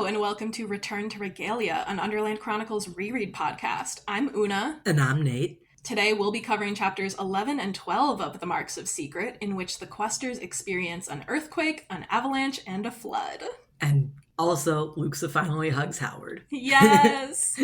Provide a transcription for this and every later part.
Hello and welcome to Return to Regalia, an Underland Chronicles reread podcast. I'm Una. And I'm Nate. Today we'll be covering chapters 11 and 12 of The Marks of Secret, in which the questers experience an earthquake, an avalanche, and a flood. And also, Luxa finally hugs Howard. Yes!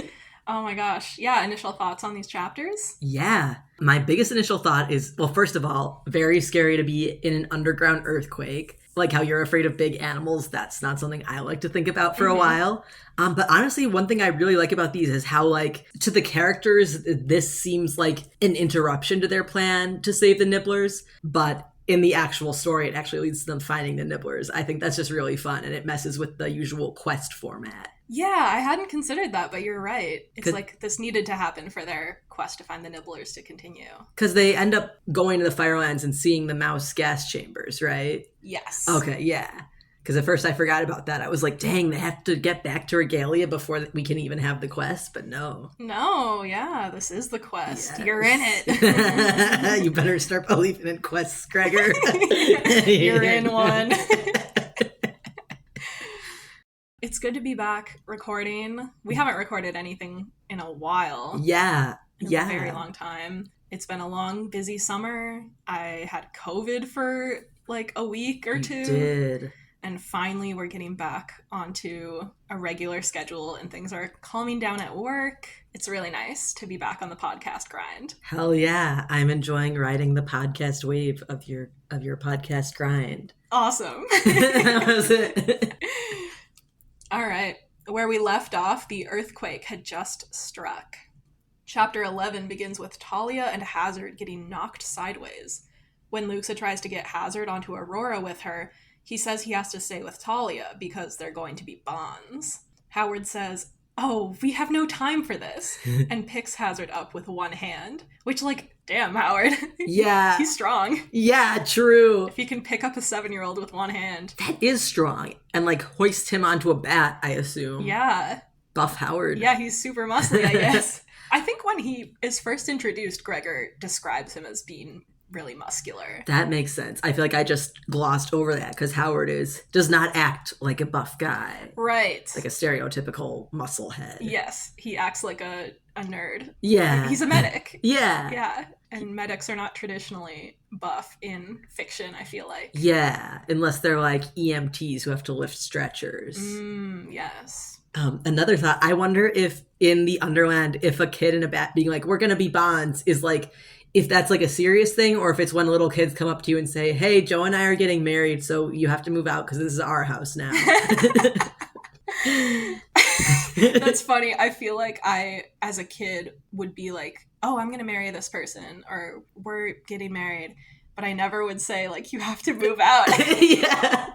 Oh my gosh. Yeah, initial thoughts on these chapters? Yeah. My biggest initial thought is, well, first of all, very scary to be in an underground earthquake. Like how you're afraid of big animals, that's not something I like to think about for a while. But honestly, one thing I really like about these is how, like, to the characters, this seems like an interruption to their plan to save the Nibblers. But in the actual story, it actually leads to them finding the Nibblers. I think that's just really fun, and it messes with the usual quest format. Yeah, I hadn't considered that, but you're right. It's like this needed to happen for their quest to find the Nibblers to continue. Because they end up going to the Firelands and seeing the mouse gas chambers, right? Yes. Okay, yeah. Because at first I forgot about that. I was like, dang, they have to get back to Regalia before we can even have the quest, but no. No, yeah, this is the quest. Yes. You're in it. You better start believing in quests, Gregor. You're in one. It's good to be back recording. We haven't recorded anything in a while. Yeah. In a very long time. It's been a long, busy summer. I had COVID for like a week or two. You did. And finally, we're getting back onto a regular schedule and things are calming down at work. It's really nice to be back on the podcast grind. Hell yeah. I'm enjoying riding the podcast wave of your podcast grind. Awesome. That was it. All right. Where we left off, the earthquake had just struck. Chapter 11 begins with Talia and Hazard getting knocked sideways. When Luxa tries to get Hazard onto Aurora with her, he says he has to stay with Talia because they're going to be bonds. Howard says, "Oh, we have no time for this," and picks Hazard up with one hand, which, like, damn, Howard. Yeah. He's strong. Yeah, true. If he can pick up a 7-year-old with one hand. That is strong. And, like, hoist him onto a bat, I assume. Yeah. Buff Howard. Yeah, he's super muscly, I guess. I think when he is first introduced, Gregor describes him as being really muscular. That makes sense. I feel like I just glossed over that because Howard does not act like a buff guy. Right. Like a stereotypical muscle head. Yes, he acts like a nerd. Yeah. He's a medic. Yeah. Yeah, and medics are not traditionally buff in fiction, I feel like. Yeah, unless they're like EMTs who have to lift stretchers. Yes. Another thought, I wonder if in the Underland, if a kid and a bat being like, we're going to be bonds, is like, if that's like a serious thing, or if it's when little kids come up to you and say, hey, Joe and I are getting married, so you have to move out because this is our house now. That's funny. I feel like I, as a kid, would be like, oh, I'm going to marry this person, or we're getting married. But I never would say, like, you have to move out. Yeah.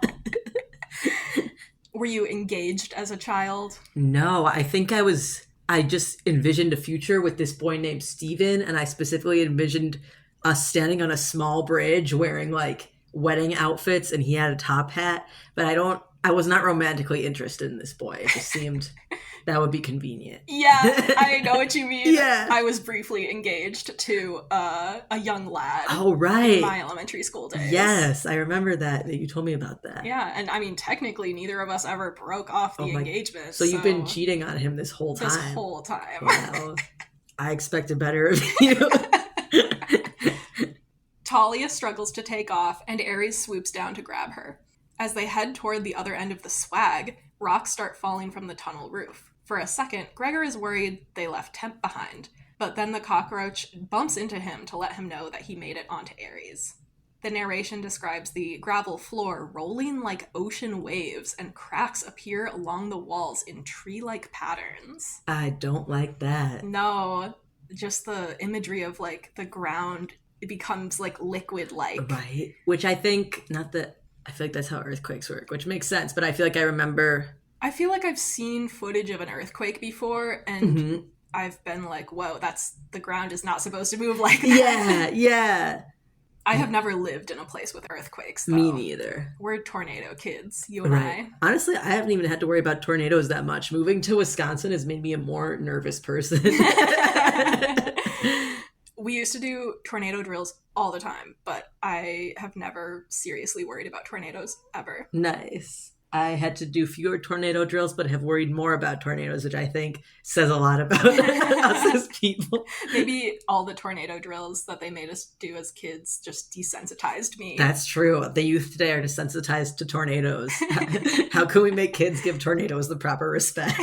Were you engaged as a child? No, I think I just envisioned a future with this boy named Steven, and I specifically envisioned us standing on a small bridge wearing like wedding outfits, and he had a top hat, but I was not romantically interested in this boy. It just seemed that would be convenient. Yeah, I know what you mean. Yeah. I was briefly engaged to a young lad. Oh, right. In my elementary school days. Yes, I remember that. You told me about that. Yeah, and I mean, technically, neither of us ever broke off the engagement. So you've been cheating on him this whole time. This whole time. Wow. I expected better of you. Talia struggles to take off, and Ares swoops down to grab her. As they head toward the other end of the swag, rocks start falling from the tunnel roof. For a second, Gregor is worried they left Temp behind, but then the cockroach bumps into him to let him know that he made it onto Ares. The narration describes the gravel floor rolling like ocean waves, and cracks appear along the walls in tree-like patterns. I don't like that. No, just the imagery of, like, the ground, it becomes, like, liquid-like. Right. Which I think, I feel like that's how earthquakes work, which makes sense, but I feel like I remember... I feel like I've seen footage of an earthquake before, and I've been like, whoa, the ground is not supposed to move like that. Yeah, yeah. I have never lived in a place with earthquakes, though. Me neither. We're tornado kids, you and I. Honestly, I haven't even had to worry about tornadoes that much. Moving to Wisconsin has made me a more nervous person. We used to do tornado drills all the time, but I have never seriously worried about tornadoes ever. Nice. I had to do fewer tornado drills, but have worried more about tornadoes, which I think says a lot about us as people. Maybe all the tornado drills that they made us do as kids just desensitized me. That's true. The youth today are desensitized to tornadoes. How can we make kids give tornadoes the proper respect?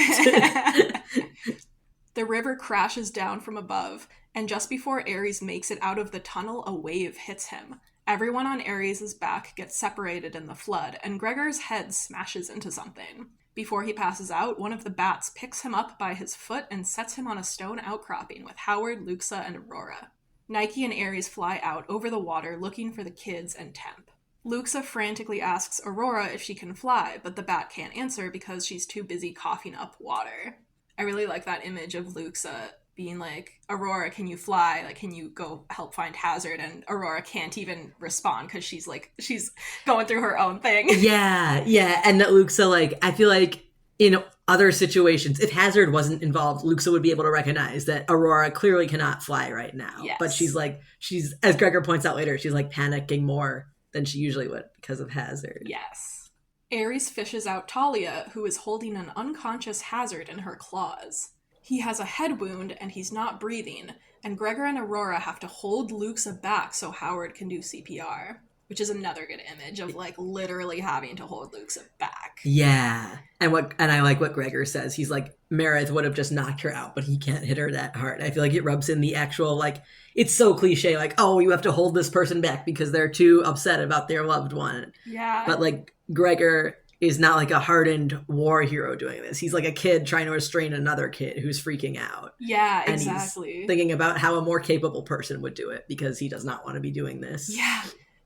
The river crashes down from above, and just before Ares makes it out of the tunnel, a wave hits him. Everyone on Ares' back gets separated in the flood, and Gregor's head smashes into something. Before he passes out, one of the bats picks him up by his foot and sets him on a stone outcropping with Howard, Luxa, and Aurora. Nike and Ares fly out over the water looking for the kids and Temp. Luxa frantically asks Aurora if she can fly, but the bat can't answer because she's too busy coughing up water. I really like that image of Luxa being like, Aurora, can you fly? Like, can you go help find Hazard? And Aurora can't even respond because she's going through her own thing. Yeah. And that Luxa, like, I feel like in other situations, if Hazard wasn't involved, Luxa would be able to recognize that Aurora clearly cannot fly right now. Yes. But she's, as Gregor points out later, she's like panicking more than she usually would because of Hazard. Yes. Ares fishes out Talia, who is holding an unconscious Hazard in her claws. He has a head wound and he's not breathing, and Gregor and Aurora have to hold Luxa back so Howard can do CPR, which is another good image of like literally having to hold Luxa back. Yeah. And I like what Gregor says. He's like, Meredith would have just knocked her out, but he can't hit her that hard. I feel like it rubs in the actual, like, it's so cliche, like, oh, you have to hold this person back because they're too upset about their loved one. Yeah. But like Gregor is not like a hardened war hero doing this. He's like a kid trying to restrain another kid who's freaking out. Yeah, and exactly. He's thinking about how a more capable person would do it because he does not want to be doing this.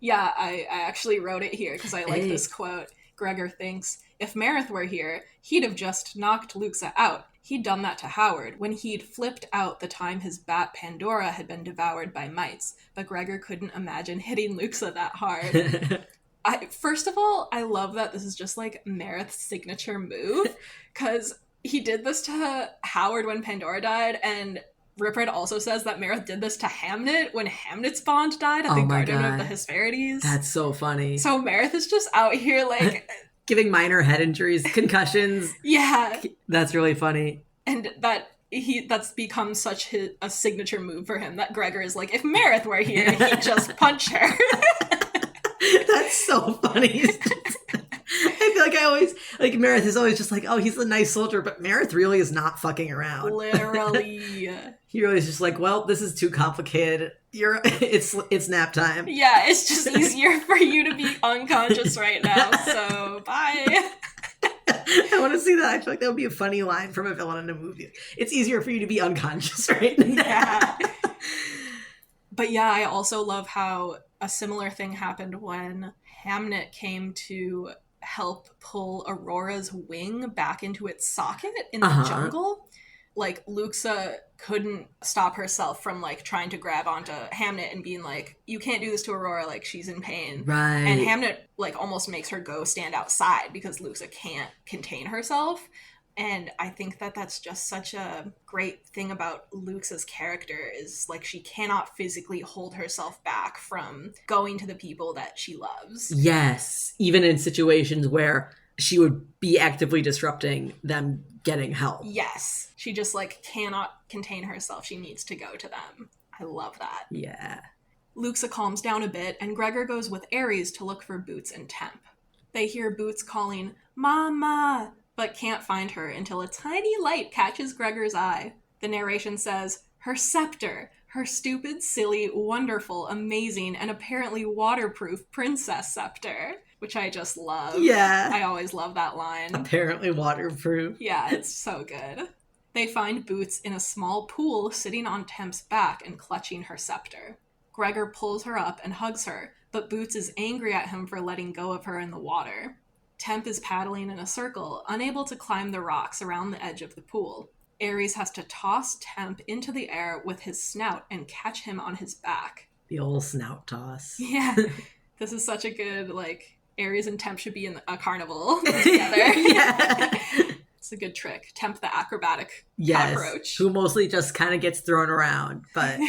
Yeah, I actually wrote it here because I like this quote. Gregor thinks, if Meredith were here, he'd have just knocked Luxa out. He'd done that to Howard when he'd flipped out the time his bat Pandora had been devoured by mites, but Gregor couldn't imagine hitting Luxa that hard. First of all, I love that this is just like Meredith's signature move, because he did this to Howard when Pandora died, and Ripred also says that Meredith did this to Hamnet when Hamnet's bond died at the Garden of the Hesperides. That's so funny. So Meredith is just out here like... giving minor head injuries, concussions. Yeah. That's really funny. And that's become such a signature move for him that Gregor is like, if Meredith were here, he'd just punch her. That's so funny. I feel like I always, like, Meredith is always just like, oh, he's a nice soldier, but Meredith really is not fucking around. Literally. He really is just like, well, this is too complicated. It's nap time. Yeah, it's just easier for you to be unconscious right now, so bye. I want to see that. I feel like that would be a funny line from a villain in a movie. It's easier for you to be unconscious right now. Yeah. But yeah, I also love how a similar thing happened when Hamnet came to help pull Aurora's wing back into its socket in the jungle. Like, Luxa couldn't stop herself from, like, trying to grab onto Hamnet and being like, you can't do this to Aurora, like, she's in pain. Right. And Hamnet, like, almost makes her go stand outside because Luxa can't contain herself. And I think that that's just such a great thing about Luxa's character is, like, she cannot physically hold herself back from going to the people that she loves. Yes. Even in situations where she would be actively disrupting them getting help. Yes. She just, like, cannot contain herself. She needs to go to them. I love that. Yeah. Luxa calms down a bit, and Gregor goes with Ares to look for Boots and Temp. They hear Boots calling, Mama, but can't find her until a tiny light catches Gregor's eye. The narration says, her scepter, her stupid, silly, wonderful, amazing, and apparently waterproof princess scepter, which I just love. Yeah. I always love that line. Apparently waterproof. Yeah, it's so good. They find Boots in a small pool sitting on Temp's back and clutching her scepter. Gregor pulls her up and hugs her, but Boots is angry at him for letting go of her in the water. Temp is paddling in a circle, unable to climb the rocks around the edge of the pool. Ares has to toss Temp into the air with his snout and catch him on his back. The old snout toss. Yeah. This is such a good, like, Ares and Temp should be in a carnival together. Yeah. It's a good trick. Temp the acrobatic yes, cockroach. who mostly just kind of gets thrown around, but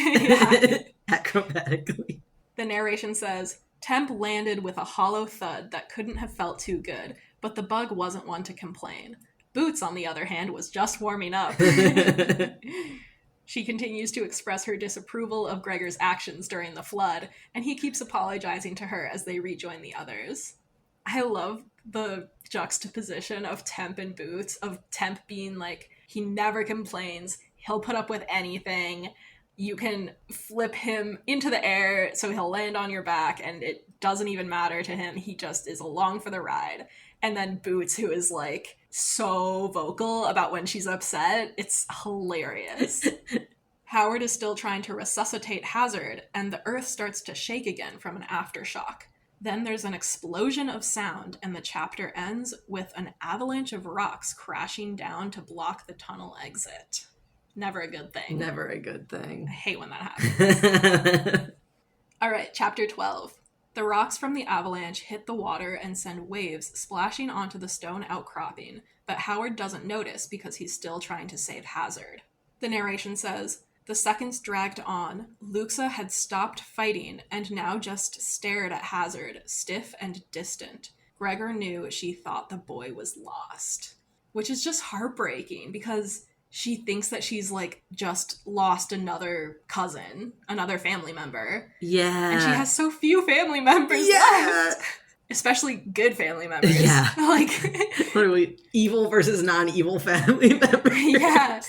acrobatically. The narration says, Temp landed with a hollow thud that couldn't have felt too good, But the bug wasn't one to complain. Boots, on the other hand, was just warming up. She continues to express her disapproval of Gregor's actions during the flood, and he keeps apologizing to her as they rejoin the others. I love the juxtaposition of Temp and Boots, of Temp being like, he never complains, he'll put up with anything, you can flip him into the air so he'll land on your back and it doesn't even matter to him, he just is along for the ride. And then Boots, who is like so vocal about when she's upset, it's hilarious. Howard is still trying to resuscitate Hazard, and the earth starts to shake again from an aftershock. Then there's an explosion of sound, and the chapter ends with an avalanche of rocks crashing down to block the tunnel exit. Never a good thing. Never a good thing. I hate when that happens. All right, chapter 12. The rocks from the avalanche hit the water and send waves splashing onto the stone outcropping, but Howard doesn't notice because he's still trying to save Hazard. The narration says, the seconds dragged on. Luxa had stopped fighting and now just stared at Hazard, stiff and distant. Gregor knew she thought the boy was lost. Which is just heartbreaking because she thinks that she's like just lost another cousin, another family member. Yeah. And she has so few family members left. Especially good family members. Yeah. Like literally evil versus non-evil family members. Yeah.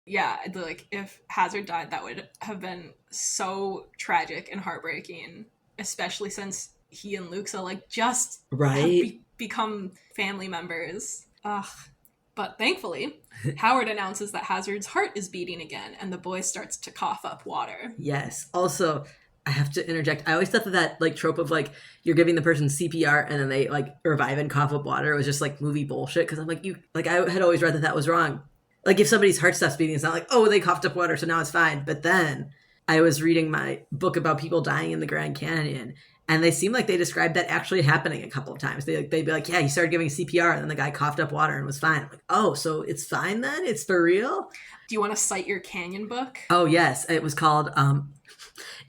Yeah, like if Hazard died, that would have been so tragic and heartbreaking, especially since he and Luxa like just have become family members. Ugh. But thankfully, Howard announces that Hazard's heart is beating again, and the boy starts to cough up water. Yes. Also, I have to interject. I always thought that like trope of like you're giving the person CPR and then they like revive and cough up water was just like movie bullshit. Because I'm like I had always read that was wrong. Like if somebody's heart stops beating, it's not like, oh, they coughed up water, so now it's fine. But then I was reading my book about people dying in the Grand Canyon, and they seem like they described that actually happening a couple of times. They'd be like, yeah, he started giving CPR, and then the guy coughed up water and was fine. I'm like, oh, so it's fine then? It's for real? Do you want to cite your Canyon book? Oh, yes. It was called,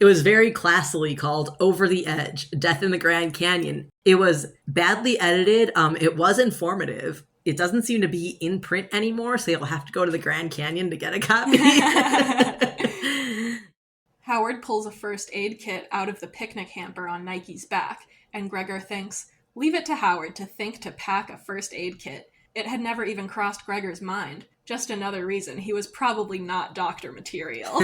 it was very classily called Over the Edge, Death in the Grand Canyon. It was badly edited. It was informative. It doesn't seem to be in print anymore, so you'll have to go to the Grand Canyon to get a copy. Howard pulls a first aid kit out of the picnic hamper on Nike's back, and Gregor thinks, leave it to Howard to think to pack a first aid kit. It had never even crossed Gregor's mind. Just another reason he was probably not doctor material.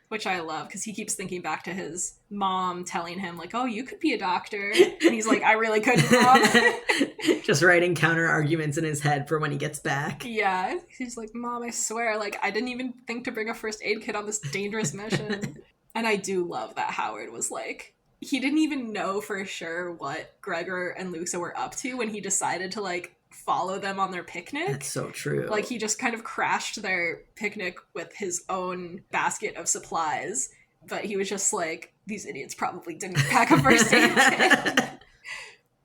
Which I love, because he keeps thinking back to his mom telling him, like, oh, you could be a doctor. And he's like, I really couldn't, Mom. Just writing counter arguments in his head for when he gets back. Yeah. He's like, Mom, I swear, like, I didn't even think to bring a first aid kit on this dangerous mission. And I do love that Howard was like, he didn't even know for sure what Gregor and Luxa were up to when he decided to, like, follow them on their picnic. That's so true. Like, he just kind of crashed their picnic with his own basket of supplies, but he was just like, these idiots probably didn't pack a first aid kit.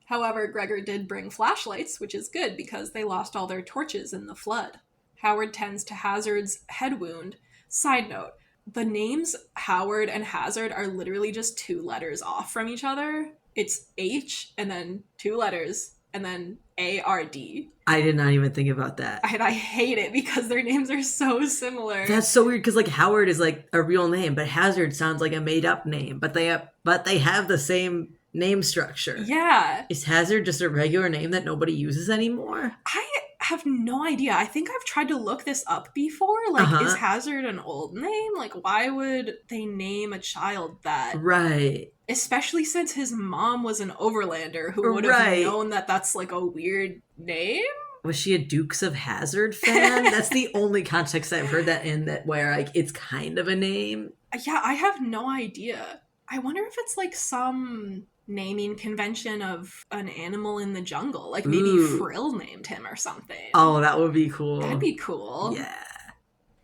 However, Gregor did bring flashlights, which is good because they lost all their torches in the flood. Howard tends to Hazard's head wound. Side note, the names Howard and Hazard are literally just 2 letters off from each other. It's H and then 2 letters and then A-R-D. I did not even think about that. And I hate it because their names are so similar. That's so weird because like Howard is like a real name, but Hazard sounds like a made up name. But they have the same name structure. Yeah. Is Hazard just a regular name that nobody uses anymore? I have no idea. I think I've tried to look this up before. Like, is Hazard an old name? Like, why would they name a child that? Right. Especially since his mom was an overlander who would have known that that's like a weird name. Was she a Dukes of Hazzard fan? That's the only context I've heard that in, that where like it's kind of a name. Yeah, I have no idea. I wonder if it's like some naming convention of an animal in the jungle. Like maybe Frill named him or something. Oh, that would be cool. That'd be cool. Yeah.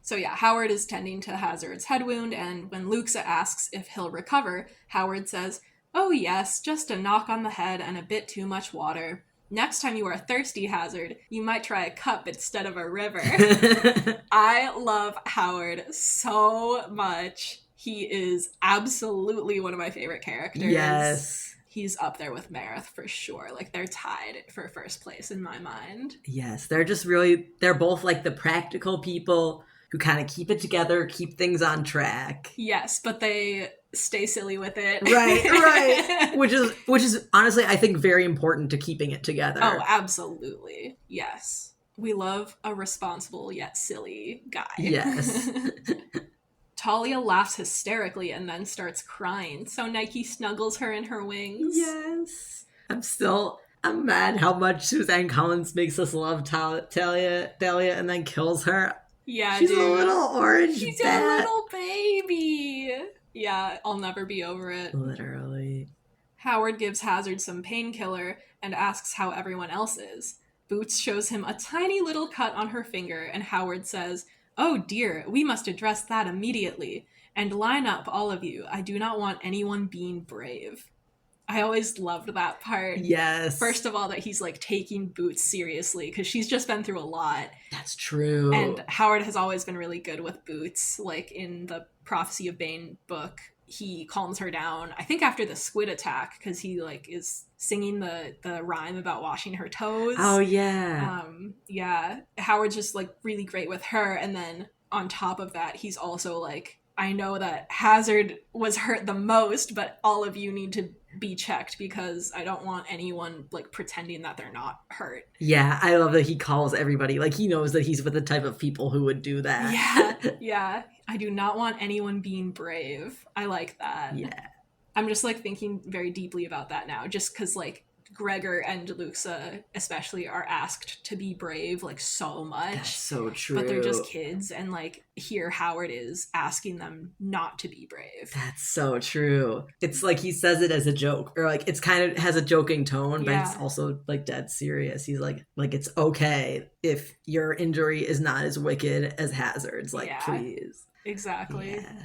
So yeah, Howard is tending to Hazard's head wound, and when Luxa asks if he'll recover, Howard says, oh yes, just a knock on the head and a bit too much water. Next time you are thirsty, Hazard, you might try a cup instead of a river. I love Howard so much. He is absolutely one of my favorite characters. Yes. he's up there with Marith for sure. Like, they're tied for first place in my mind. Yes, they're both like the practical people who kind of keep it together, keep things on track. Yes, but they stay silly with it. Right. Which is honestly, I think, very important to keeping it together. Oh, absolutely. Yes. We love a responsible yet silly guy. Yes. Talia laughs hysterically and then starts crying, so Nike snuggles her in her wings. Yes. I'm mad how much Suzanne Collins makes us love Talia and then kills her. Yeah, She's dude. a little orange She's bat. a little baby. Yeah, I'll never be over it. Literally. Howard gives Hazard some painkiller and asks how everyone else is. Boots shows him a tiny little cut on her finger, and Howard says, "Oh dear, we must address that immediately. And line up, all of you. I do not want anyone being brave." I always loved that part. Yes. First of all, that he's like taking Boots seriously, because she's just been through a lot. That's true. And Howard has always been really good with Boots. Like in the Prophecy of Bane book, he calms her down, I think after the squid attack, because he like is singing the rhyme about washing her toes. Oh, yeah. Yeah. Howard's just like really great with her. And then on top of that, he's also like, I know that Hazard was hurt the most, but all of you need to be checked because I don't want anyone like pretending that they're not hurt. Yeah, I love that he calls everybody. Like, he knows that he's with the type of people who would do that. Yeah. I do not want anyone being brave. I like that. Yeah. I'm just like thinking very deeply about that now, just because like Gregor and Luxa especially are asked to be brave like so much. That's so true. But they're just kids, and like here Howard is asking them not to be brave. That's so true. It's like he says it as a joke, or like it's kind of has a joking tone, but it's also like dead serious. He's like it's okay if your injury is not as wicked as Hazard's. Like, please. Exactly. Yeah.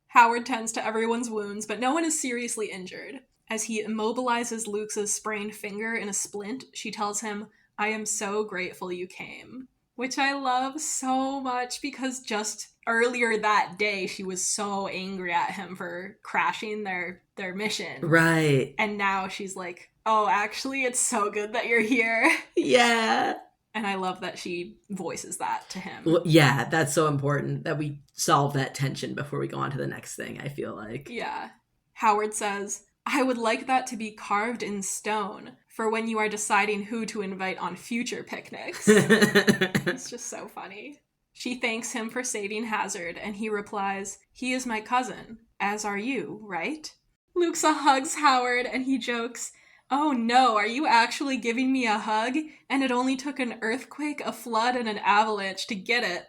Howard tends to everyone's wounds, but no one is seriously injured. As he immobilizes Luxa's sprained finger in a splint, she tells him, "I am so grateful you came." Which I love so much, because just earlier that day, she was so angry at him for crashing their mission. Right. And now she's like, "Oh, actually, it's so good that you're here." Yeah. And I love that she voices that to him. Well, yeah, that's so important that we solve that tension before we go on to the next thing, I feel like. Yeah. Howard says, "I would like that to be carved in stone for when you are deciding who to invite on future picnics." It's just so funny. She thanks him for saving Hazard, and he replies, "He is my cousin, as are you, right?" Luxa hugs Howard, and he jokes, "Oh no, are you actually giving me a hug? And it only took an earthquake, a flood, and an avalanche to get it."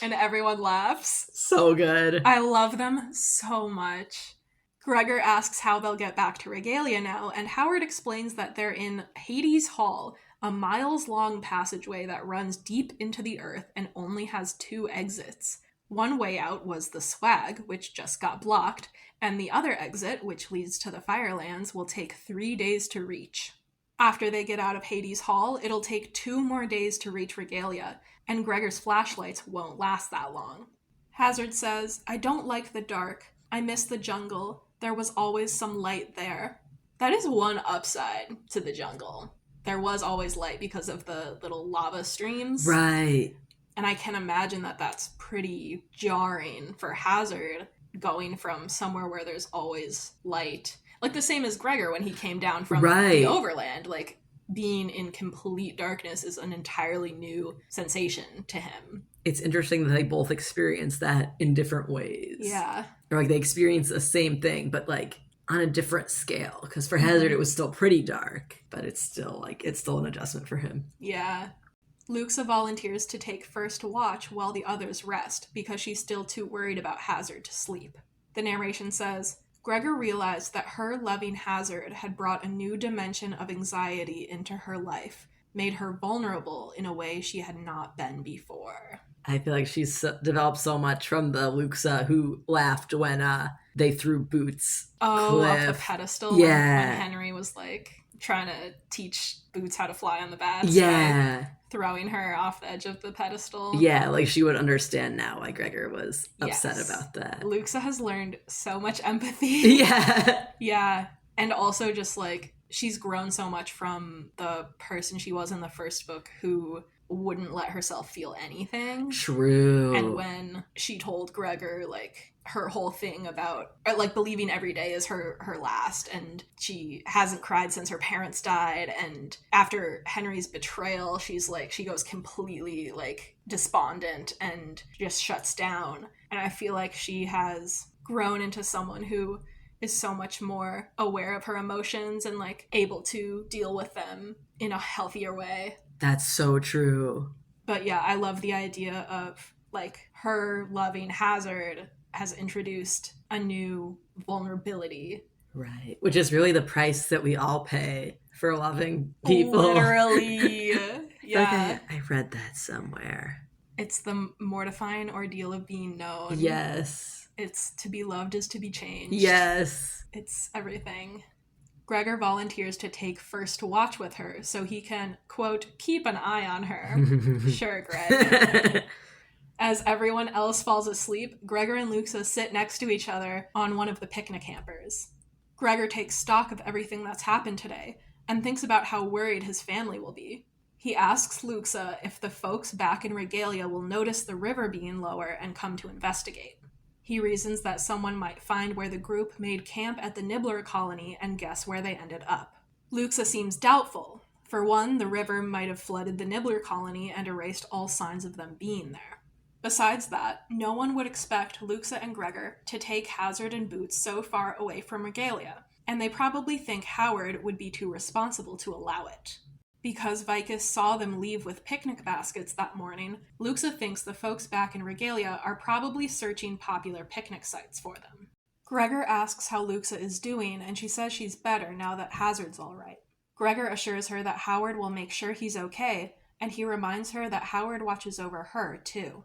And everyone laughs. So good. I love them so much. Gregor asks how they'll get back to Regalia now, and Howard explains that they're in Hades Hall, a miles-long passageway that runs deep into the earth and only has 2 exits. One way out was the Swag, which just got blocked, and the other exit, which leads to the Firelands, will take 3 days to reach. After they get out of Hades Hall, it'll take 2 more days to reach Regalia, and Gregor's flashlights won't last that long. Hazard says, "I don't like the dark. I miss the jungle. There was always some light there." That is one upside to the jungle. There was always light because of the little lava streams. Right. And I can imagine that that's pretty jarring for Hazard, going from somewhere where there's always light. Like the same as Gregor when he came down from the Overland. Like, being in complete darkness is an entirely new sensation to him. It's interesting that they both experience that in different ways. Yeah. Or like they experience the same thing, but like on a different scale. Because for Hazard, it was still pretty dark, but it's still an adjustment for him. Yeah. Luxa volunteers to take first watch while the others rest, because she's still too worried about Hazard to sleep. The narration says, "Gregor realized that her loving Hazard had brought a new dimension of anxiety into her life, made her vulnerable in a way she had not been before." I feel like she's developed so much from the Luxa who laughed when they threw Boots cliff. Off the pedestal. Yeah. When Henry was like trying to teach Boots how to fly on the bats. Yeah. Right? Throwing her off the edge of the pedestal. Yeah, like she would understand now why Gregor was upset Yes. about that. Luxa has learned so much empathy. Yeah. Yeah. And also just like she's grown so much from the person she was in the first book who wouldn't let herself feel anything. True. And when she told Gregor like her whole thing about or, like believing every day is her last, and she hasn't cried since her parents died, and after Henry's betrayal she goes completely like despondent and just shuts down. And I feel like she has grown into someone who is so much more aware of her emotions and like able to deal with them in a healthier way. That's so true. But yeah, I love the idea of like her loving Hazard has introduced a new vulnerability. Right. Which is really the price that we all pay for loving people. Literally. Yeah. I read that somewhere. It's the mortifying ordeal of being known. Yes. It's to be loved is to be changed. Yes. It's everything. Gregor volunteers to take first watch with her so he can, quote, keep an eye on her. Sure, Greg. As everyone else falls asleep, Gregor and Luxa sit next to each other on one of the picnic hampers. Gregor takes stock of everything that's happened today and thinks about how worried his family will be. He asks Luxa if the folks back in Regalia will notice the river being lower and come to investigate. He reasons that someone might find where the group made camp at the Nibbler colony and guess where they ended up. Luxa seems doubtful. For one, the river might have flooded the Nibbler colony and erased all signs of them being there. Besides that, no one would expect Luxa and Gregor to take Hazard and Boots so far away from Regalia, and they probably think Howard would be too responsible to allow it. Because Vicus saw them leave with picnic baskets that morning, Luxa thinks the folks back in Regalia are probably searching popular picnic sites for them. Gregor asks how Luxa is doing, and she says she's better now that Hazard's all right. Gregor assures her that Howard will make sure he's okay, and he reminds her that Howard watches over her, too.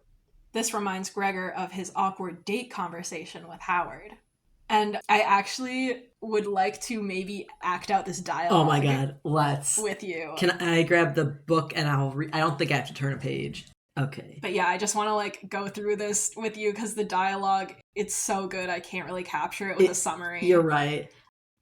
This reminds Gregor of his awkward date conversation with Howard. And I actually would like to maybe act out this dialogue. Oh my god, let's. With you. Can I grab the book and I'll read? I don't think I have to turn a page. Okay. But yeah, I just want to like go through this with you because the dialogue, it's so good. I can't really capture it with a summary. You're right.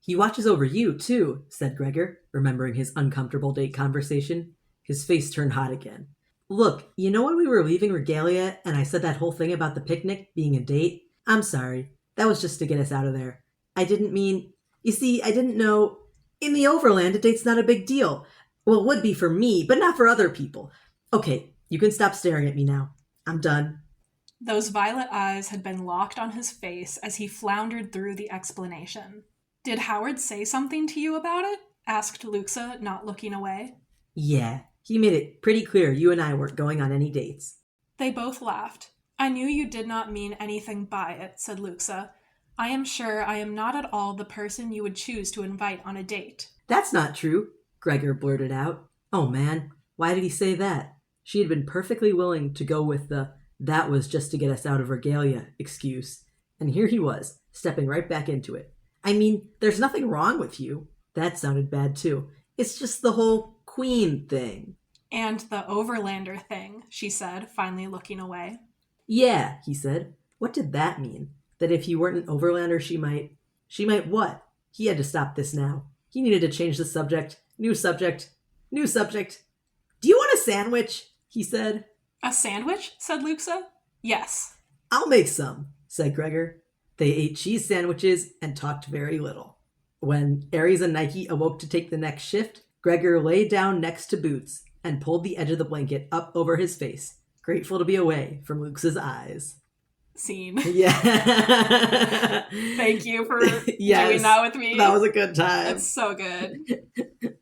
He watches over you, too, said Gregor, remembering his uncomfortable date conversation. His face turned hot again. Look, you know when we were leaving Regalia and I said that whole thing about the picnic being a date? I'm sorry. That was just to get us out of there. I didn't mean... You see, I didn't know... In the Overland, a date's not a big deal. Well, it would be for me, but not for other people. Okay, you can stop staring at me now. I'm done. Those violet eyes had been locked on his face as he floundered through the explanation. Did Howard say something to you about it? Asked Luxa, not looking away. Yeah, he made it pretty clear you and I weren't going on any dates. They both laughed. I knew you did not mean anything by it, said Luxa. I am sure I am not at all the person you would choose to invite on a date. That's not true, Gregor blurted out. Oh man, why did he say that? She had been perfectly willing to go with the "that was just to get us out of Regalia" excuse. And here he was, stepping right back into it. I mean, there's nothing wrong with you. That sounded bad too. It's just the whole queen thing. And the Overlander thing, she said, finally looking away. Yeah, he said. What did that mean? That if he weren't an Overlander, she might what? He had to stop this now. He needed to change the subject. New subject. New subject. Do you want a sandwich? He said. A sandwich? Said Luxa. Yes. I'll make some, said Gregor. They ate cheese sandwiches and talked very little. When Aries and Nike awoke to take the next shift, Gregor lay down next to Boots and pulled the edge of the blanket up over his face, grateful to be away from Lux's eyes. Scene. Yeah. Thank you for doing that with me. That was a good time. It's so good.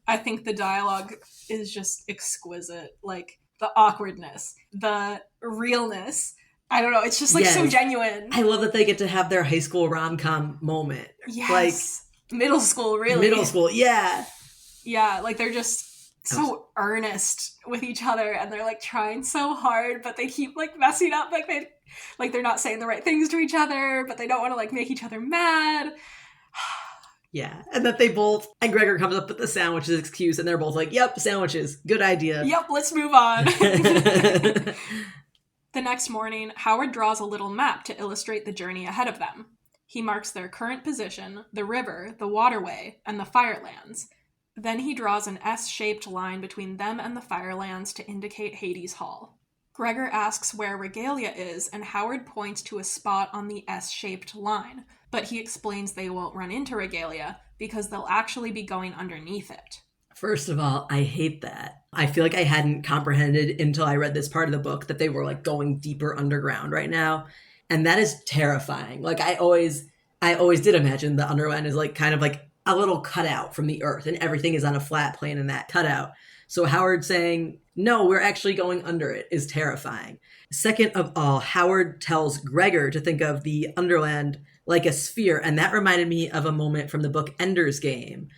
I think the dialogue is just exquisite. Like, the awkwardness, the realness. I don't know. It's just, like, so genuine. I love that they get to have their high school rom-com moment. Yes. Like, middle school, really. Middle school, yeah. Yeah, like, they're just so earnest with each other, and they're, like, trying so hard, but they keep, like, messing up. Like, they're not saying the right things to each other, but they don't want to, like, make each other mad. Yeah, and that they both, and Gregor comes up with the sandwiches excuse, and they're both like, yep, sandwiches, good idea. Yep, let's move on. The next morning, Howard draws a little map to illustrate the journey ahead of them. He marks their current position, the river, the waterway, and the Firelands. Then he draws an S-shaped line between them and the Firelands to indicate Hades Hall. Gregor asks where Regalia is, and Howard points to a spot on the S-shaped line, but he explains they won't run into Regalia because they'll actually be going underneath it. First of all, I hate that. I feel like I hadn't comprehended until I read this part of the book that they were like going deeper underground right now. And that is terrifying. Like I always did imagine the underland is like kind of like a little cutout from the earth and everything is on a flat plane in that cutout. So Howard saying, no, we're actually going under it is terrifying. Second of all, Howard tells Gregor to think of the underland like a sphere. And that reminded me of a moment from the book Ender's Game,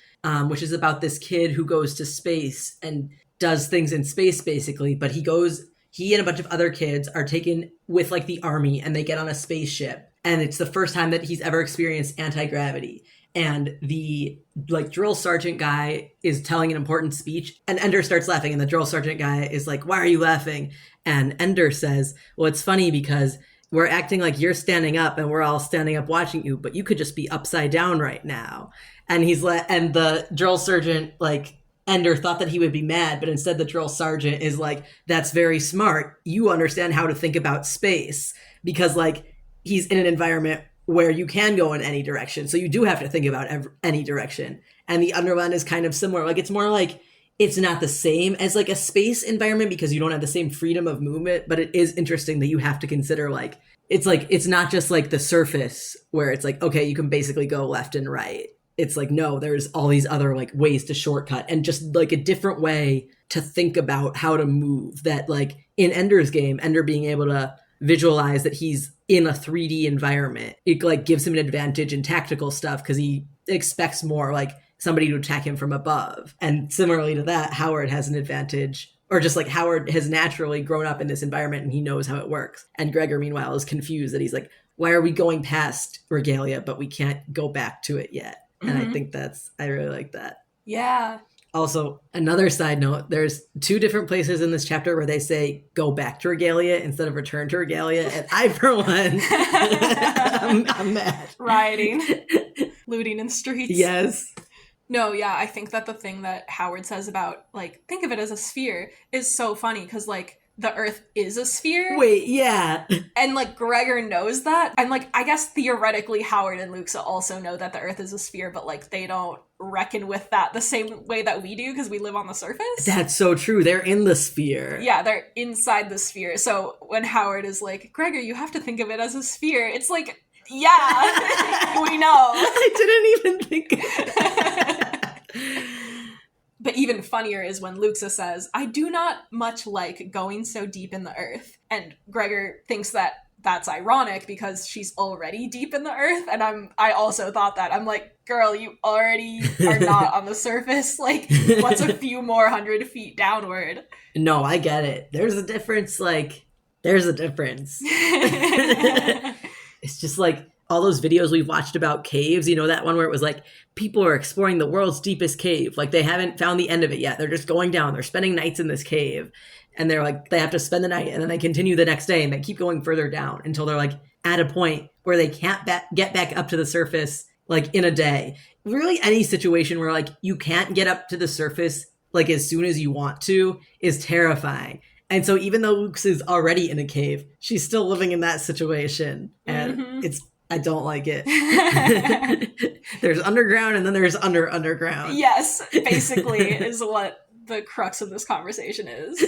which is about this kid who goes to space and does things in space, basically. But he and a bunch of other kids are taken with like the army and they get on a spaceship. And it's the first time that he's ever experienced anti-gravity. And the like drill sergeant guy is telling an important speech and Ender starts laughing and the drill sergeant guy is like, why are you laughing? And Ender says, well, it's funny because we're acting like you're standing up and we're all standing up watching you, but you could just be upside down right now. And and the drill sergeant, like Ender thought that he would be mad, but instead the drill sergeant is like, that's very smart. You understand how to think about space because like he's in an environment where you can go in any direction. So you do have to think about any direction. And the underland is kind of similar. Like it's more like, it's not the same as like a space environment because you don't have the same freedom of movement, but it is interesting that you have to consider like, it's not just like the surface where it's like, okay, you can basically go left and right. It's like, no, there's all these other like ways to shortcut and just like a different way to think about how to move that like in Ender's Game, Ender being able to visualize that he's in a 3D environment. It like gives him an advantage in tactical stuff because he expects more like somebody to attack him from above. And similarly to that, Howard has an advantage, or just like Howard has naturally grown up in this environment and he knows how it works. And Gregor, meanwhile, is confused that he's like, why are we going past Regalia, but we can't go back to it yet? And I think I really like that. Yeah. Also, another side note, there's 2 different places in this chapter where they say go back to Regalia instead of return to Regalia. And I, for one, I'm mad. Rioting. Looting in the streets. Yes. No, yeah, I think that the thing that Howard says about, like, think of it as a sphere is so funny because, like, the Earth is a sphere. Wait, yeah. And, like, Gregor knows that. And, like, I guess theoretically Howard and Luxa also know that the Earth is a sphere, but, like, they don't reckon with that the same way that we do because we live on the surface. That's so true. They're in the sphere. Yeah, they're inside the sphere. So when Howard is like, Gregor, you have to think of it as a sphere, it's like, yeah, we know. I didn't even think of that. But even funnier is when Luxa says, I do not much like going so deep in the earth. And Gregor thinks that that's ironic because she's already deep in the earth. And I also thought that. I'm like, girl, you already are not on the surface. Like, what's a few more 100 feet downward? No, I get it. There's a difference. Like, there's a difference. It's just like all those videos we've watched about caves, you know, that one where it was like people are exploring the world's deepest cave. Like they haven't found the end of it yet. They're just going down. They're spending nights in this cave. And they're like, they have to spend the night and then they continue the next day and they keep going further down until they're like at a point where they can't get back up to the surface like in a day. Really any situation where like you can't get up to the surface like as soon as you want to is terrifying. And so even though Luke is already in a cave, she's still living in that situation. And I don't like it. There's underground and then there's underground. Yes, basically is what the crux of this conversation is.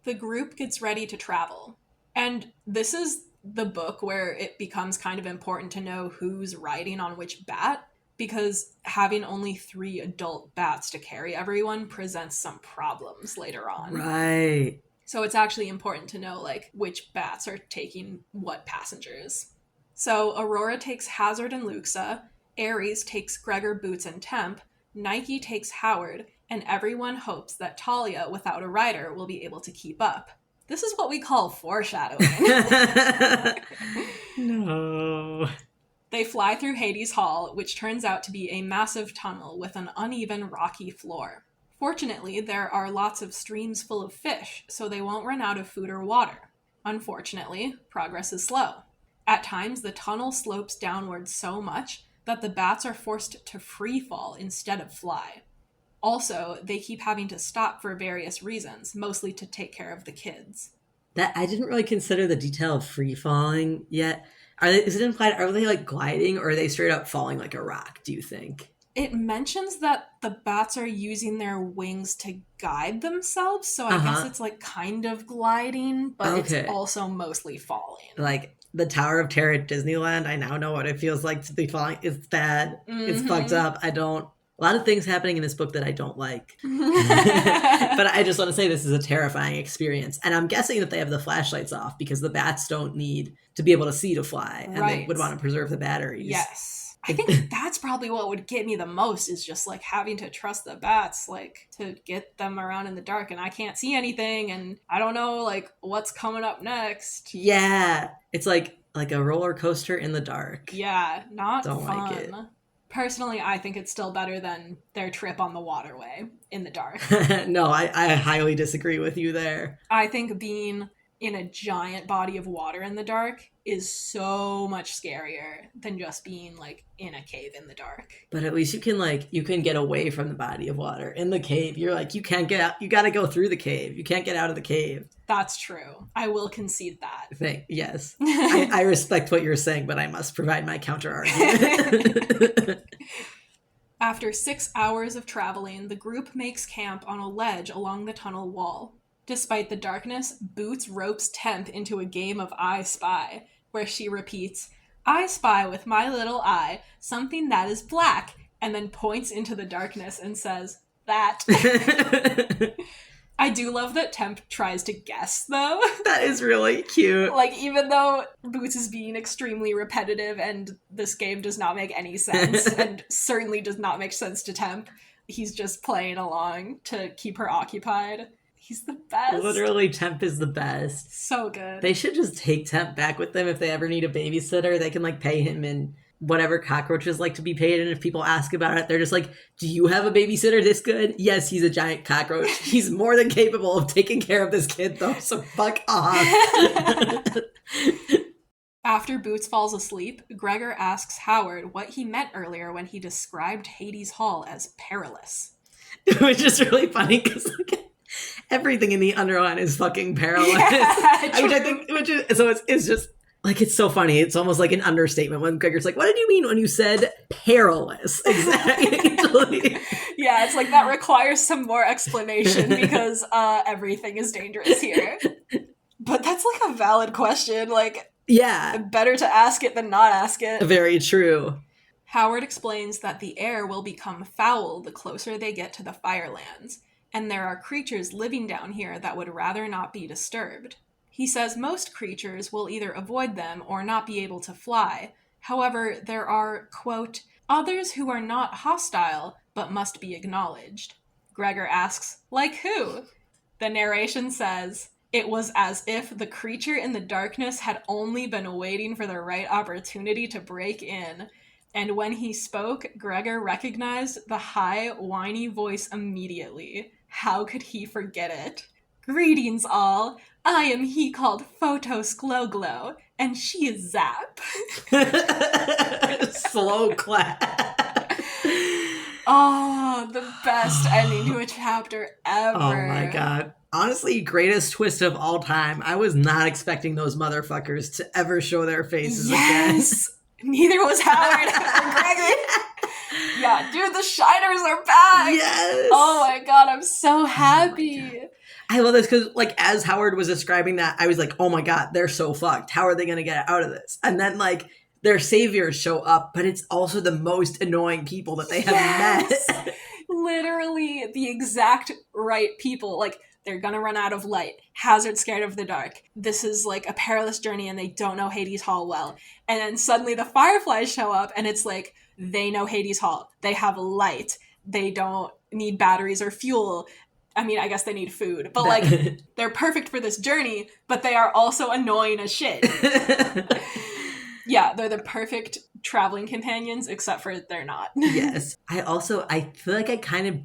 The group gets ready to travel. And this is the book where it becomes kind of important to know who's riding on which bat, because having only 3 adult bats to carry everyone presents some problems later on. Right. So it's actually important to know, like, which bats are taking what passengers. So Aurora takes Hazard and Luxa, Ares takes Gregor, Boots, and Temp, Nike takes Howard, and everyone hopes that Talia, without a rider, will be able to keep up. This is what we call foreshadowing. No. They fly through Hades Hall, which turns out to be a massive tunnel with an uneven, rocky floor. Fortunately, there are lots of streams full of fish, so they won't run out of food or water. Unfortunately, progress is slow. At times, the tunnel slopes downward so much that the bats are forced to free fall instead of fly. Also, they keep having to stop for various reasons, mostly to take care of the kids. That I didn't really consider the detail of free falling yet. Is it implied, are they like gliding or are they straight up falling like a rock, do you think? It mentions that the bats are using their wings to guide themselves, so I guess it's like kind of gliding, but it's also mostly falling. Like the Tower of Terror at Disneyland, I now know what it feels like to be falling. It's bad. It's fucked up. A lot of things happening in this book that I don't like. But I just want to say this is a terrifying experience. And I'm guessing that they have the flashlights off because the bats don't need to be able to see to fly. And they would want to preserve the batteries. Yes. I think that's probably what would get me the most is just like having to trust the bats, like to get them around in the dark and I can't see anything and I don't know like what's coming up next. Yeah. It's like a roller coaster in the dark. Yeah, not don't fun. Like it. Personally, I think it's still better than their trip on the waterway in the dark. No, I highly disagree with you there. I think being in a giant body of water in the dark is so much scarier than just being like in a cave in the dark. But at least you can get away from the body of water. In the cave, you're like, you can't get out. You got to go through the cave. You can't get out of the cave. That's true. I will concede that. Yes. I respect what you're saying, but I must provide my counter argument. After 6 hours of traveling, the group makes camp on a ledge along the tunnel wall. Despite the darkness, Boots ropes Temp into a game of I Spy, where she repeats, "I spy with my little eye something that is black," and then points into the darkness and says, "That." I do love that Temp tries to guess, though. That is really cute. Like, even though Boots is being extremely repetitive and this game does not make any sense, and certainly does not make sense to Temp, he's just playing along to keep her occupied. He's the best. Literally, Temp is the best. So good. They should just take Temp back with them if they ever need a babysitter. They can, pay him in whatever cockroaches like to be paid, and if people ask about it, they're just like, "Do you have a babysitter this good?" "Yes, he's a giant cockroach. He's more than capable of taking care of this kid, though, so fuck off." After Boots falls asleep, Gregor asks Howard what he meant earlier when he described Hades Hall as perilous. Which is really funny, because, everything in the Underline is fucking perilous. Yeah, it's just... it's so funny. It's almost like an understatement when Gregor's like, "What did you mean when you said perilous?" Exactly. Yeah, it's like that requires some more explanation because everything is dangerous here. But that's a valid question. Yeah. Better to ask it than not ask it. Very true. Howard explains that the air will become foul the closer they get to the Firelands, and there are creatures living down here that would rather not be disturbed. He says most creatures will either avoid them or not be able to fly. However, there are, quote, "others who are not hostile, but must be acknowledged." Gregor asks, "Like who?" The narration says, "It was as if the creature in the darkness had only been waiting for the right opportunity to break in. And when he spoke, Gregor recognized the high, whiny voice immediately. How could he forget it? Greetings all. I am he called Photos Glow, and she is Zap." Slow clap. Oh, the best ending to a chapter ever. Oh my god. Honestly, greatest twist of all time. I was not expecting those motherfuckers to ever show their faces again. Neither was Howard or Gregor. Yeah, dude, the Shiners are back! Yes! Oh my god, I'm so happy. I love this because, as Howard was describing that, I was like, oh my god, they're so fucked. How are they going to get out of this? And then, their saviors show up, but it's also the most annoying people that they have met. Literally the exact right people. They're gonna run out of light. Hazard's scared of the dark. This is a perilous journey and they don't know Hades Hall well. And then suddenly the Fireflies show up and it's they know Hades Hall. They have light. They don't need batteries or fuel. I mean, I guess they need food. But they're perfect for this journey, but they are also annoying as shit. Yeah, they're the perfect traveling companions, except for they're not. Yes. I feel like I kind of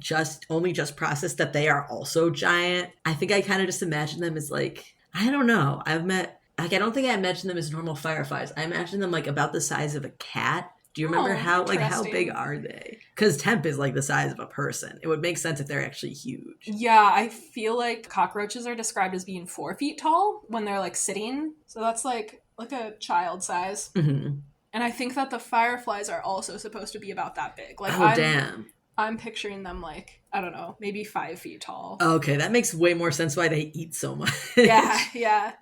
only just processed that they are also giant. I think I kind of just imagine them as I don't know. I've met like, I don't think I imagine them as normal fireflies. I imagine them like about the size of a cat. Do you remember Oh, how interesting. big are they? Because temp is like the size of a person. It would make sense if they're actually huge. Yeah, I feel like cockroaches are described as being 4 feet tall when they're like sitting. So that's like a child size. Mm-hmm. And I think that the fireflies are also supposed to be about that big. Like Oh, damn. I'm picturing them like, I don't know, maybe 5 feet tall. Okay, that makes way more sense why they eat so much. Yeah, yeah.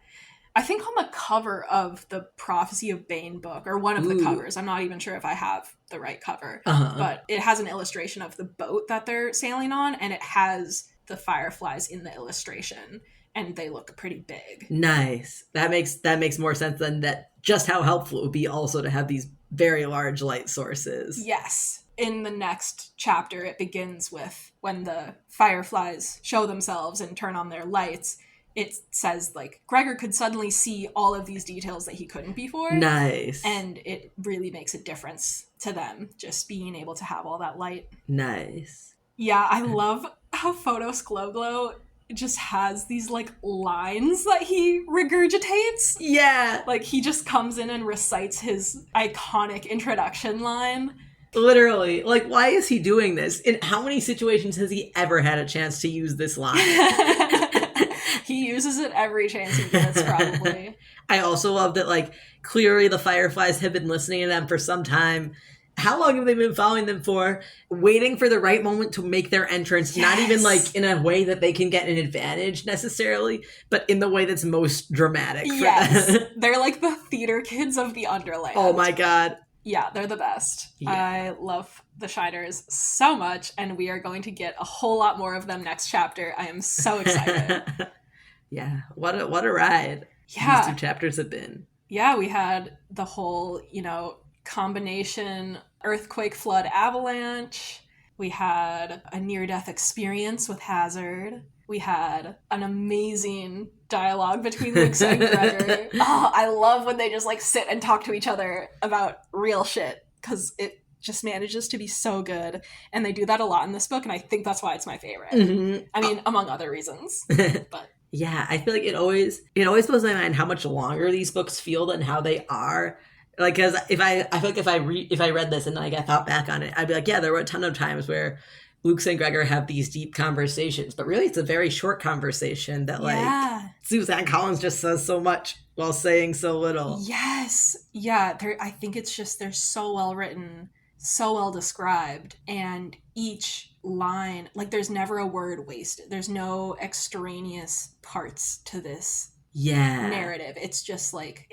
I think on the cover of the Prophecy of Bane book, or one of the Ooh. covers, I'm not even sure if I have the right cover, Uh-huh. but it has an illustration of the boat that they're sailing on, and it has the fireflies in the illustration, and they look pretty big. Nice. That makes more sense than that. Just how helpful it would be also to have these very large light sources. Yes. In the next chapter, it begins with when the fireflies show themselves and turn on their lights. It says, like, Gregor could suddenly see all of these details that he couldn't before. Nice. And it really makes a difference to them, just being able to have all that light. Nice. Yeah, I love how Photos Glow just has these, like, lines that he regurgitates. Yeah. Like, he just comes in and recites his iconic introduction line. Literally. Like, why is he doing this? In how many situations has he ever had a chance to use this line? He uses it every chance he gets, probably. I also love that, like, clearly the fireflies have been listening to them for some time. How long have they been following them for? Waiting for the right moment to make their entrance. Yes. Not even, like, in a way that they can get an advantage, necessarily, but in the way that's most dramatic for Yes. them. They're like the theater kids of the Underland. Oh my god. Yeah, they're the best. Yeah. I love the Shiners so much, and we are going to get a whole lot more of them next chapter. I am so excited. Yeah, what a ride Yeah. these 2 chapters have been. Yeah, we had the whole, combination earthquake, flood, avalanche. We had a near-death experience with Hazard. We had an amazing dialogue between Luke and Gregor. Oh, I love when they just like sit and talk to each other about real shit, because it just manages to be so good. And they do that a lot in this book, and I think that's why it's my favorite. Mm-hmm. I mean, among other reasons. But yeah, I feel like it always blows my mind how much longer these books feel than how they are. Like, because I feel like if I read this and like I thought back on it, I'd be like, yeah, there were a ton of times where Luke and Gregor have these deep conversations, but really it's a very short conversation that like Suzanne Collins just says so much while saying so little. Yes. Yeah, I think it's just they're so well written, so well described, and each line, like, there's never a word wasted. There's no extraneous parts to this narrative. It's just like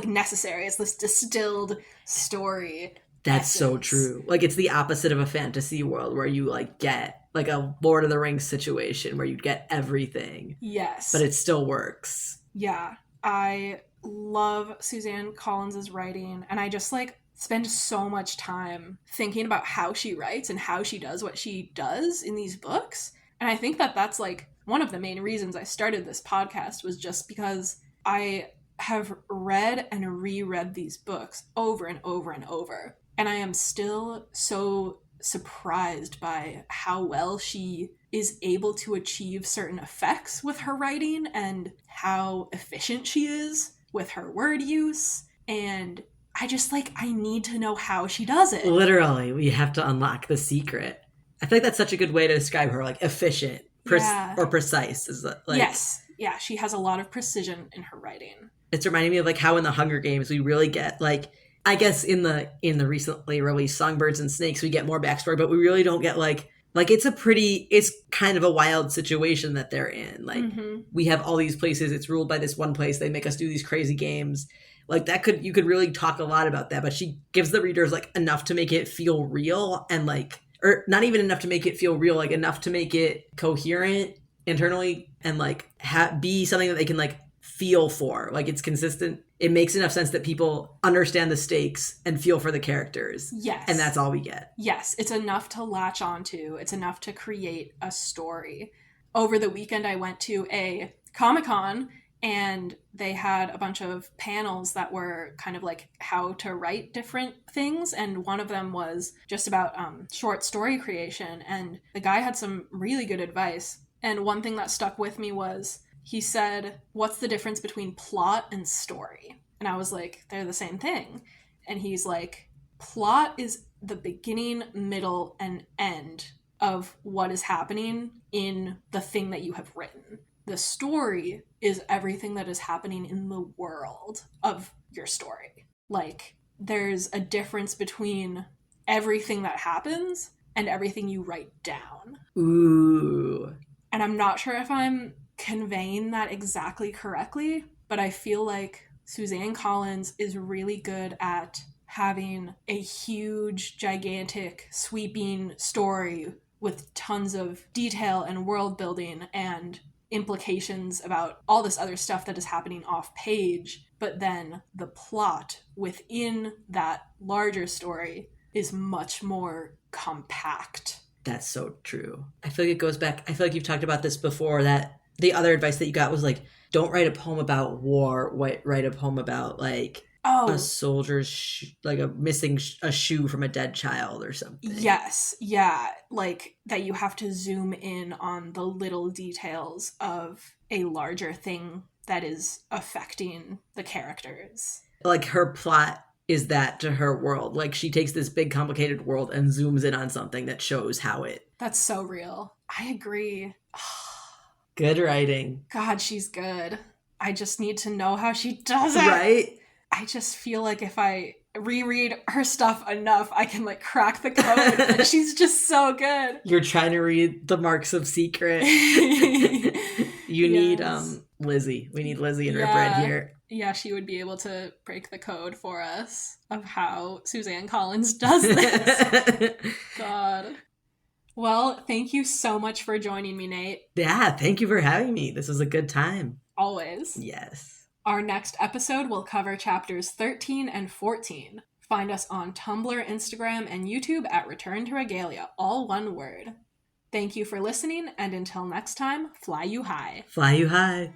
necessary. It's this distilled story. That's so essence. true. Like, it's the opposite of a fantasy world where you like get like a Lord of the Rings situation where you get everything. Yes. But it still works. Yeah. I love Suzanne Collins's writing, and I just like spend so much time thinking about how she writes and how she does what she does in these books. And I think that that's like one of the main reasons I started this podcast, was just because I have read and reread these books over and over and over. And I am still so surprised by how well she is able to achieve certain effects with her writing, and how efficient she is with her word use. And I just like, I need to know how she does it. Literally, we have to unlock the secret. I feel like that's such a good way to describe her, like efficient or precise. Is that, like, yes. Yeah, she has a lot of precision in her writing. It's reminding me of like how in the Hunger Games we really get like, I guess in the recently released Songbirds and Snakes we get more backstory, but we really don't get like it's kind of a wild situation that they're in. Like, we have all these places, it's ruled by this one place, they make us do these crazy games. Like, you could really talk a lot about that, but she gives the readers like enough to make it feel real, and like, or not even enough to make it feel real, like enough to make it coherent internally, and like be something that they can like feel for. Like, it's consistent. It makes enough sense that people understand the stakes and feel for the characters. Yes. And that's all we get. Yes, it's enough to latch onto. It's enough to create a story. Over the weekend, I went to a Comic-Con, and they had a bunch of panels that were kind of like how to write different things. And one of them was just about short story creation. And the guy had some really good advice. And one thing that stuck with me was he said, "What's the difference between plot and story?" And I was like, "They're the same thing." And he's like, "Plot is the beginning, middle, and end of what is happening in the thing that you have written. The story is everything that is happening in the world of your story." Like, there's a difference between everything that happens and everything you write down. Ooh. And I'm not sure if I'm conveying that exactly correctly, but I feel like Suzanne Collins is really good at having a huge, gigantic, sweeping story with tons of detail and world building and implications about all this other stuff that is happening off page, but then the plot within that larger story is much more compact. That's so true. I feel like it goes back. I feel like you've talked about this before, that the other advice that you got was like, don't write a poem about war. Write a poem about like a soldier's like a missing a shoe from a dead child or something. Yes. Yeah. Like that you have to zoom in on the little details of a larger thing that is affecting the characters. Like her plot is that to her world. Like she takes this big complicated world and zooms in on something that shows how it. That's so real. I agree. Good writing. God, she's good. I just need to know how she does it. Right? I just feel like if I reread her stuff enough, I can like crack the code. She's just so good. You're trying to read The Marks of Secret. You need Lizzie. We need Lizzie in her bread here. Yeah, she would be able to break the code for us of how Suzanne Collins does this. God. Well, thank you so much for joining me, Nate. Yeah, thank you for having me. This was a good time. Always. Yes. Our next episode will cover chapters 13 and 14. Find us on Tumblr, Instagram, and YouTube at Return to Regalia, all one word. Thank you for listening, and until next time, fly you high. Fly you high.